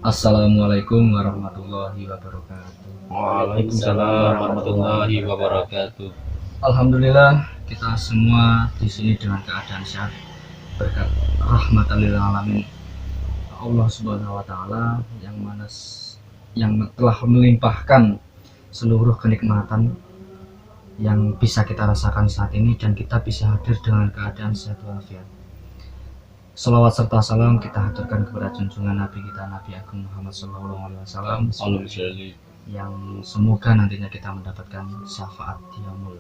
Assalamualaikum warahmatullahi wabarakatuh. Waalaikumsalam warahmatullahi wabarakatuh. Alhamdulillah kita semua di sini dengan keadaan sehat berkat rahmatan lil alamin Allah Subhanahu wa taala yang telah melimpahkan seluruh kenikmatan yang bisa kita rasakan saat ini dan kita bisa hadir dengan keadaan sehat walafiat. Salawat serta salam kita haturkan kepada junjungan Nabi kita Nabi Agung Muhammad SAW yang semoga nantinya kita mendapatkan syafaat di yaumul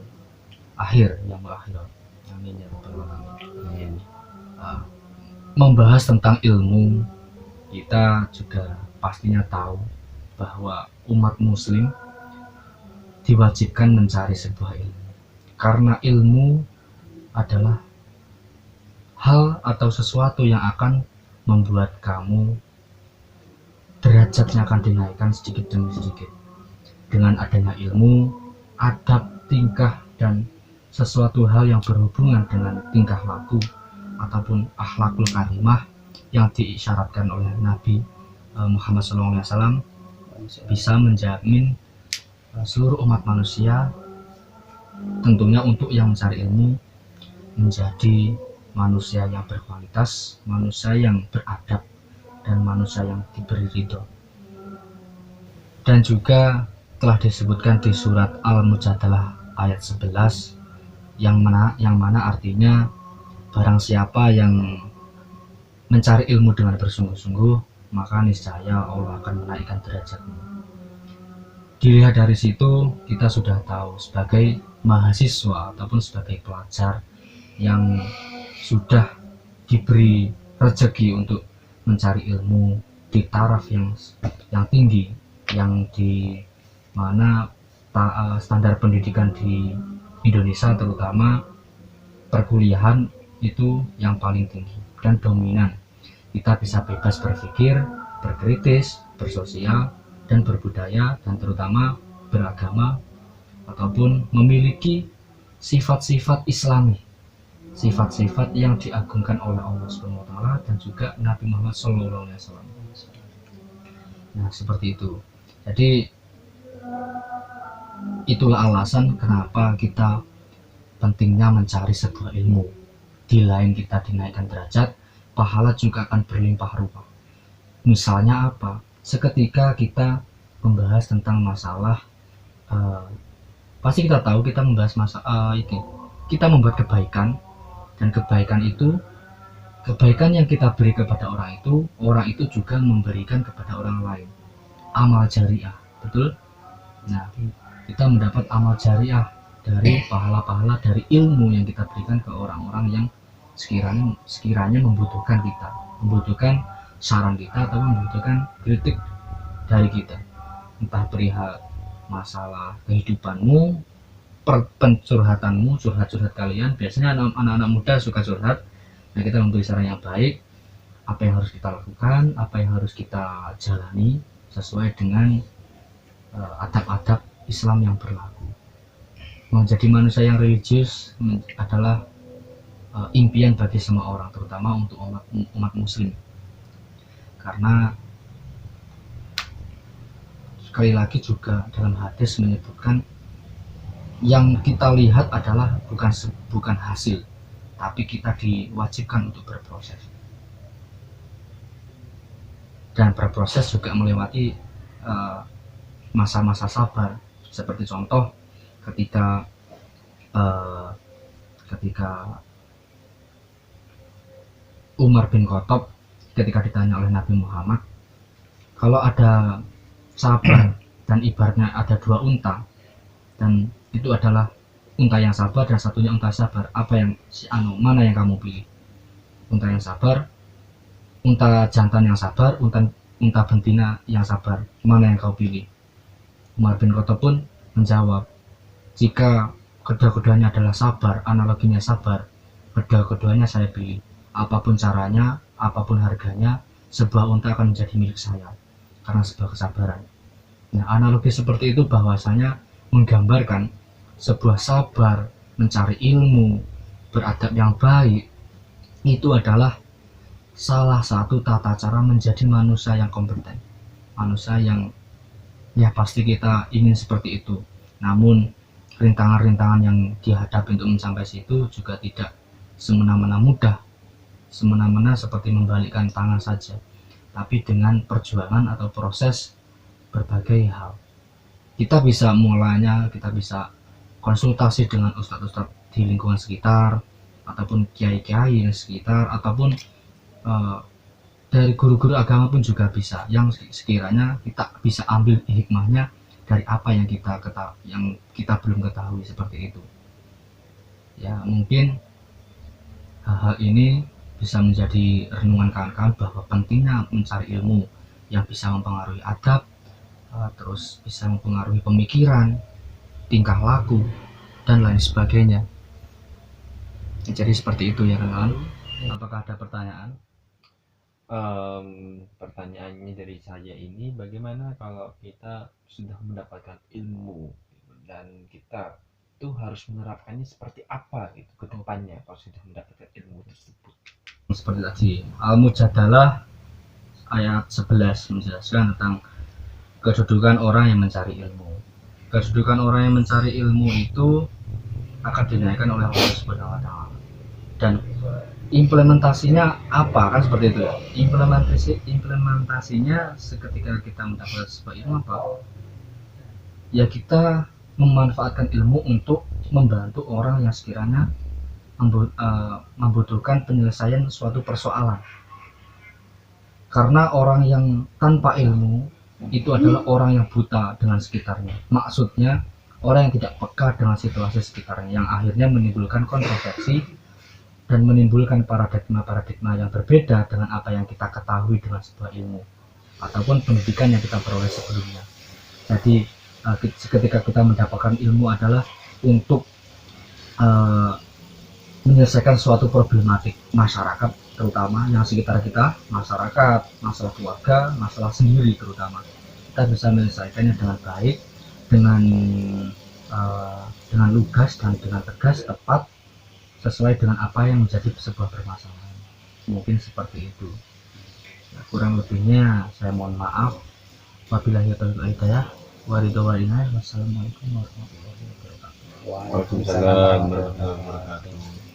akhir, yaumul akhirat. Amin ya rabbal alamin. Membahas tentang ilmu, kita juga pastinya tahu bahwa umat muslim diwajibkan mencari sebuah ilmu, karena ilmu adalah hal atau sesuatu yang akan membuat kamu derajatnya akan dinaikkan sedikit demi sedikit. Dengan adanya ilmu, adab, tingkah, dan sesuatu hal yang berhubungan dengan tingkah laku ataupun akhlakul karimah yang diisyaratkan oleh Nabi Muhammad SAW bisa menjamin seluruh umat manusia, tentunya untuk yang mencari ilmu, menjadi manusia yang berkualitas, manusia yang beradab, dan manusia yang diberi ridho. Dan juga telah disebutkan di surat Al-Mujadalah ayat 11 yang mana artinya barang siapa yang mencari ilmu dengan bersungguh-sungguh, maka niscaya Allah akan menaikkan derajatmu. Dilihat dari situ, kita sudah tahu sebagai mahasiswa ataupun sebagai pelajar yang sudah diberi rezeki untuk mencari ilmu di taraf yang tinggi, yang di mana standar pendidikan di Indonesia terutama perkuliahan itu yang paling tinggi dan dominan. Kita bisa bebas berpikir, berkritis, bersosial, dan berbudaya, dan terutama beragama ataupun memiliki sifat-sifat Islami, sifat-sifat yang diagungkan oleh Allah Subhanahu wa taala dan juga Nabi Muhammad SAW. Nah, seperti itu. Jadi itulah alasan kenapa kita pentingnya mencari sebuah ilmu. Di lain kita dinaikkan derajat, pahala juga akan berlimpah ruah. Misalnya apa? Seketika kita membahas tentang masalah pasti kita tahu kita membahas masalah kita membuat kebaikan, dan kebaikan yang kita beri kepada orang itu juga memberikan kepada orang lain. Amal jariah, betul? Nah, kita mendapat amal jariah dari pahala-pahala dari ilmu yang kita berikan ke orang-orang yang sekiranya membutuhkan kita, membutuhkan saran kita atau membutuhkan kritik dari kita, entah perihal masalah kehidupanmu, pencurhatanmu, curhat kalian. Biasanya anak-anak muda suka curhat. Nah, kita memberi saran yang baik, apa yang harus kita lakukan, apa yang harus kita jalani sesuai dengan adab-adab Islam yang berlaku. Menjadi manusia yang religius adalah impian bagi semua orang, terutama untuk umat muslim, karena sekali lagi juga dalam hadis menyebutkan yang kita lihat adalah bukan hasil, tapi kita diwajibkan untuk berproses. Dan berproses juga melewati masa-masa sabar. Seperti contoh ketika Umar bin Khattab ketika ditanya oleh Nabi Muhammad, kalau ada sabar dan ibaratnya ada dua unta, dan itu adalah unta yang sabar dan satunya unta sabar, mana yang kamu pilih? Unta yang sabar, unta jantan yang sabar, unta betina yang sabar, mana yang kau pilih? Umar bin Khattab pun menjawab, jika kedua-keduanya adalah sabar, analoginya sabar, kedua-keduanya saya pilih. Apapun caranya, apapun harganya, sebuah unta akan menjadi milik saya karena sebuah kesabaran. Nah, analogi seperti itu bahwasanya menggambarkan sebuah sabar, mencari ilmu, beradab yang baik, itu adalah salah satu tata cara menjadi manusia yang kompeten. manusia yang ya pasti kita ingin seperti itu. Namun rintangan-rintangan yang dihadapi untuk mencapai situ juga tidak semena-mena mudah, semena-mena seperti membalikkan tangan saja, tapi dengan perjuangan atau proses berbagai hal. Kita bisa mulainya, kita bisa konsultasi dengan ustadz-ustadz di lingkungan sekitar, ataupun kiai-kiai di sekitar, ataupun dari guru-guru agama pun juga bisa, yang sekiranya kita bisa ambil hikmahnya dari apa yang kita belum ketahui seperti itu. Ya mungkin hal-hal ini bisa menjadi renungan kawan-kawan bahwa pentingnya mencari ilmu yang bisa mempengaruhi adab, terus bisa mempengaruhi pemikiran, tingkah laku, dan lain sebagainya. Jadi seperti itu ya kawan-kawan. Apakah ada pertanyaan? Pertanyaannya dari saya ini, bagaimana kalau kita sudah mendapatkan ilmu dan kita tuh harus menerapkannya seperti apa gitu ke depannya kalau sudah mendapatkan ilmu tersebut? Seperti tadi, Al-Mujadalah ayat 11 menjelaskan tentang kedudukan orang yang mencari ilmu. Kedudukan orang yang mencari ilmu itu akan dinaikkan oleh Allah Subhanahu wa Ta'ala. Dan implementasinya apa, kan seperti itu ya. Implementasinya seketika kita mendapatkan sebuah ilmu apa? Ya kita memanfaatkan ilmu untuk membantu orang yang sekiranya membutuhkan penyelesaian suatu persoalan. Karena orang yang tanpa ilmu itu adalah orang yang buta dengan sekitarnya. Maksudnya orang yang tidak peka dengan situasi sekitarnya, yang akhirnya menimbulkan kontroversi dan menimbulkan paradigma yang berbeda dengan apa yang kita ketahui dengan sebuah ilmu ataupun pendidikan yang kita peroleh sebelumnya. Jadi ketika kita mendapatkan ilmu adalah untuk menyelesaikan suatu problematik masyarakat, terutama yang sekitar kita, masyarakat, masalah keluarga, masalah sendiri terutama. Kita bisa menyelesaikannya dengan baik, dengan lugas dan dengan tegas, tepat, sesuai dengan apa yang menjadi sebuah permasalahan. Mungkin seperti itu. Ya, kurang lebihnya saya mohon maaf. Wabillahi taufiq wal hidayah. Wassalamualaikum warahmatullahi wabarakatuh. Waalaikumsalam warahmatullahi wabarakatuh.